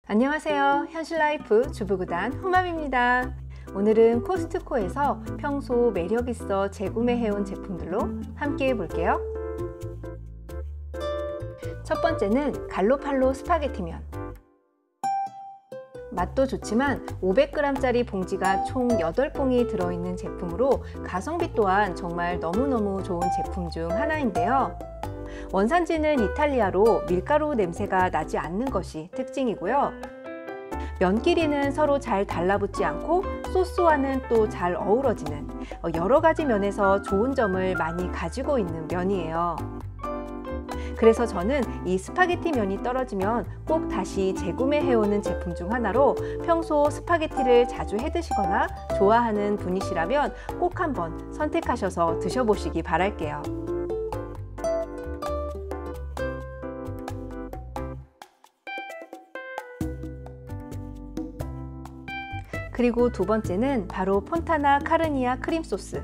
안녕하세요. 현실라이프 주부구단 후맘입니다. 오늘은 코스트코에서 평소 매력있어 재구매해온 제품들로 함께 해볼게요. 첫 번째는 갈로팔로 스파게티면. 맛도 좋지만 500g짜리 봉지가 총 8봉이 들어있는 제품으로 가성비 또한 정말 너무너무 좋은 제품 중 하나인데요. 원산지는 이탈리아로 밀가루 냄새가 나지 않는 것이 특징이고요. 면 길이는 서로 잘 달라붙지 않고 소스와는 또 잘 어우러지는 여러 가지 면에서 좋은 점을 많이 가지고 있는 면이에요. 그래서 저는 이 스파게티 면이 떨어지면 꼭 다시 재구매해오는 제품 중 하나로 평소 스파게티를 자주 해드시거나 좋아하는 분이시라면 꼭 한번 선택하셔서 드셔보시기 바랄게요. 그리고 두 번째는 바로 폰타나 카르니아 크림 소스.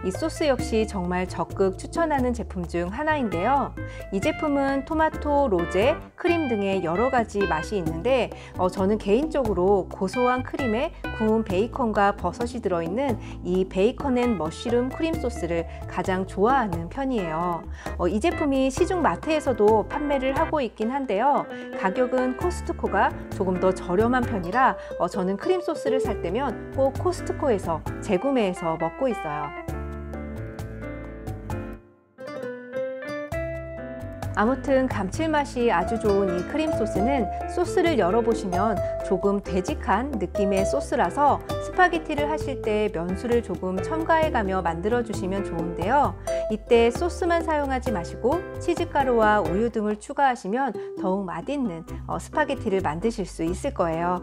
이 소스 역시 정말 적극 추천하는 제품 중 하나인데요. 이 제품은 토마토, 로제, 크림 등의 여러 가지 맛이 있는데 저는 개인적으로 고소한 크림에 구운 베이컨과 버섯이 들어있는 이 베이컨 앤 머쉬룸 크림 소스를 가장 좋아하는 편이에요. 이 제품이 시중 마트에서도 판매를 하고 있긴 한데요. 가격은 코스트코가 조금 더 저렴한 편이라 저는 크림 소스를 살 때면 꼭 코스트코에서 재구매해서 먹고 있어요. 아무튼 감칠맛이 아주 좋은 이 크림 소스는 소스를 열어보시면 조금 되직한 느낌의 소스라서 스파게티를 하실 때 면수를 조금 첨가해가며 만들어주시면 좋은데요. 이때 소스만 사용하지 마시고 치즈가루와 우유 등을 추가하시면 더욱 맛있는 스파게티를 만드실 수 있을 거예요.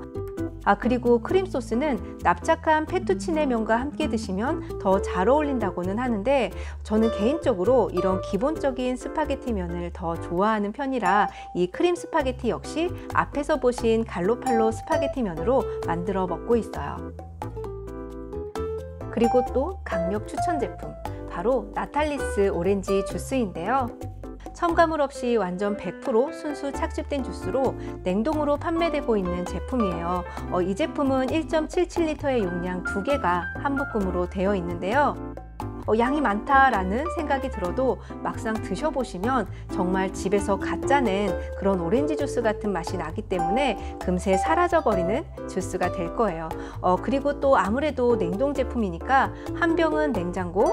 그리고 크림 소스는 납작한 페투치네 면과 함께 드시면 더 잘 어울린다고는 하는데 저는 개인적으로 이런 기본적인 스파게티 면을 더 좋아하는 편이라 이 크림 스파게티 역시 앞에서 보신 갈로팔로 스파게티 면으로 만들어 먹고 있어요. 그리고 또 강력 추천 제품, 바로 나탈리스 오렌지 주스인데요. 첨가물 없이 완전 100% 순수 착즙된 주스로 냉동으로 판매되고 있는 제품이에요. 이 제품은 1.77L의 용량 2개가 한 묶음으로 되어 있는데요. 양이 많다라는 생각이 들어도 막상 드셔보시면 정말 집에서 갓 짜낸 그런 오렌지 주스 같은 맛이 나기 때문에 금세 사라져버리는 주스가 될 거예요. 그리고 또 아무래도 냉동 제품이니까 한 병은 냉장고,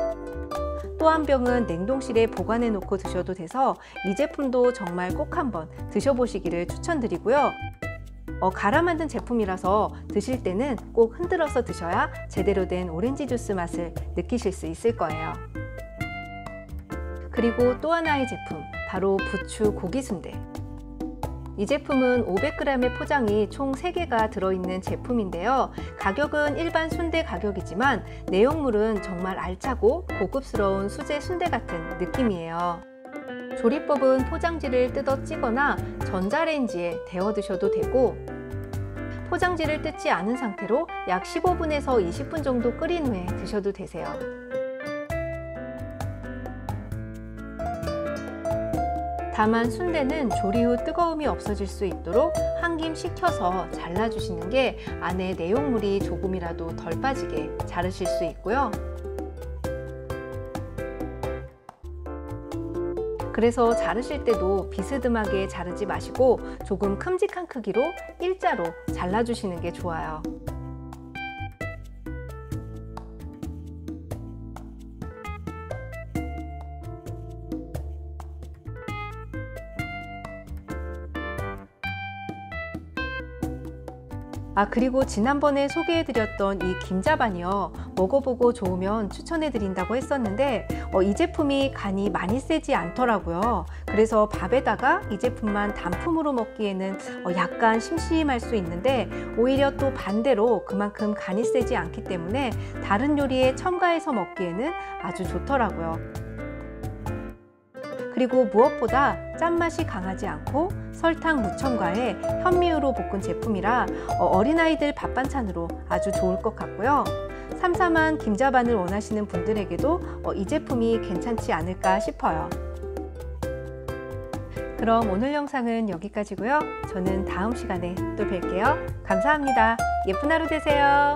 또 한 병은 냉동실에 보관해 놓고 드셔도 돼서 이 제품도 정말 꼭 한번 드셔보시기를 추천드리고요. 갈아 만든 제품이라서 드실 때는 꼭 흔들어서 드셔야 제대로 된 오렌지 주스 맛을 느끼실 수 있을 거예요. 그리고 또 하나의 제품, 바로 부추 고기 순대. 이 제품은 500g의 포장이 총 3개가 들어있는 제품인데요. 가격은 일반 순대 가격이지만 내용물은 정말 알차고 고급스러운 수제 순대 같은 느낌이에요. 조리법은 포장지를 뜯어 찌거나 전자레인지에 데워 드셔도 되고, 포장지를 뜯지 않은 상태로 약 15분에서 20분 정도 끓인 후에 드셔도 되세요. 다만 순대는 조리 후 뜨거움이 없어질 수 있도록 한 김 식혀서 잘라주시는 게 안에 내용물이 조금이라도 덜 빠지게 자르실 수 있고요. 그래서 자르실 때도 비스듬하게 자르지 마시고 조금 큼직한 크기로 일자로 잘라주시는 게 좋아요. 그리고 지난번에 소개해드렸던 이 김자반이요, 먹어보고 좋으면 추천해드린다고 했었는데 이 제품이 간이 많이 세지 않더라고요. 그래서 밥에다가 이 제품만 단품으로 먹기에는 약간 심심할 수 있는데 오히려 또 반대로 그만큼 간이 세지 않기 때문에 다른 요리에 첨가해서 먹기에는 아주 좋더라고요. 그리고 무엇보다 짠맛이 강하지 않고 설탕 무첨가에 현미유로 볶은 제품이라 어린아이들 밥반찬으로 아주 좋을 것 같고요. 삼삼한 김자반을 원하시는 분들에게도 이 제품이 괜찮지 않을까 싶어요. 그럼 오늘 영상은 여기까지고요. 저는 다음 시간에 또 뵐게요. 감사합니다. 예쁜 하루 되세요.